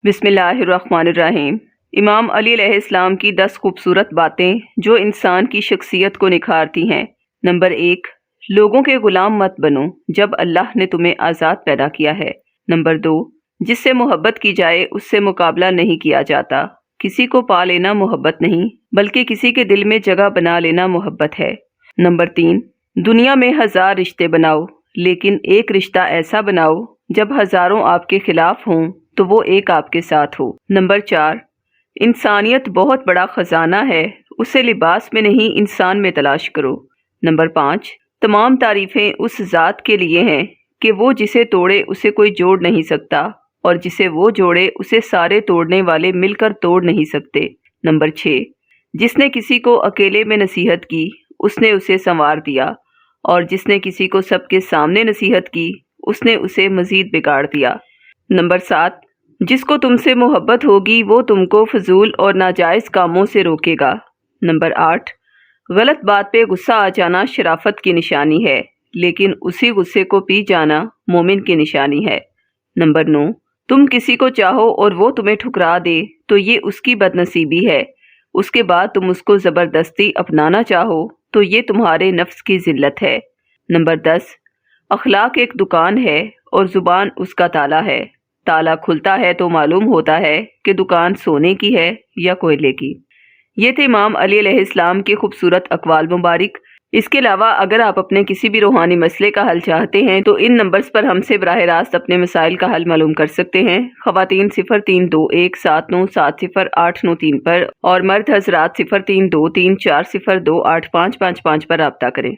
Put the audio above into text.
بسم اللہ الرحمن الرحیم۔ امام علی علیہ السلام کی 10 خوبصورت باتیں جو انسان کی شخصیت کو نکھارتی ہیں۔ نمبر 1، لوگوں کے غلام مت بنو جب اللہ نے تمہیں آزاد پیدا کیا ہے۔ نمبر 2، جس سے محبت کی جائے اس سے مقابلہ نہیں کیا جاتا۔ کسی کو پا لینا محبت نہیں بلکہ کسی کے دل میں جگہ بنا لینا محبت ہے۔ نمبر 3، دنیا میں 1000 رشتے بناؤ لیکن ایک رشتہ ایسا بناؤ جب ہزاروں آپ کے خلاف ہوں تو وہ ایک آپ کے ساتھ ہو۔ نمبر 4، انسانیت بہت بڑا خزانہ ہے، اسے لباس میں نہیں انسان میں تلاش کرو۔ نمبر 5، تمام تعریفیں اس ذات کے لیے ہیں کہ وہ جسے توڑے اسے کوئی جوڑ نہیں سکتا اور جسے وہ جوڑے اسے سارے توڑنے والے مل کر توڑ نہیں سکتے۔ نمبر 6، جس نے کسی کو اکیلے میں نصیحت کی اس نے اسے سنوار دیا اور جس نے کسی کو سب کے سامنے نصیحت کی اس نے اسے مزید بگاڑ دیا۔ نمبر 7، جس کو تم سے محبت ہوگی وہ تم کو فضول اور ناجائز کاموں سے روکے گا۔ نمبر 8، غلط بات پہ غصہ آ جانا شرافت کی نشانی ہے لیکن اسی غصے کو پی جانا مومن کی نشانی ہے۔ نمبر 9، تم کسی کو چاہو اور وہ تمہیں ٹھکرا دے تو یہ اس کی بد نصیبی ہے، اس کے بعد تم اس کو زبردستی اپنانا چاہو تو یہ تمہارے نفس کی ذلت ہے۔ نمبر 10، اخلاق ایک دکان ہے اور زبان اس کا تالا ہے۔ تالا کھلتا ہے تو معلوم ہوتا ہے کہ دکان سونے کی ہے یا کوئلے کی۔ یہ تھے امام علی علیہ السلام کے خوبصورت اقوال مبارک۔ اس کے علاوہ اگر آپ اپنے کسی بھی روحانی مسئلے کا حل چاہتے ہیں تو ان نمبرز پر ہم سے براہ راست اپنے مسائل کا حل معلوم کر سکتے ہیں۔ خواتین 0321797083 پر اور مرد حضرات 0323402855 پر رابطہ کریں۔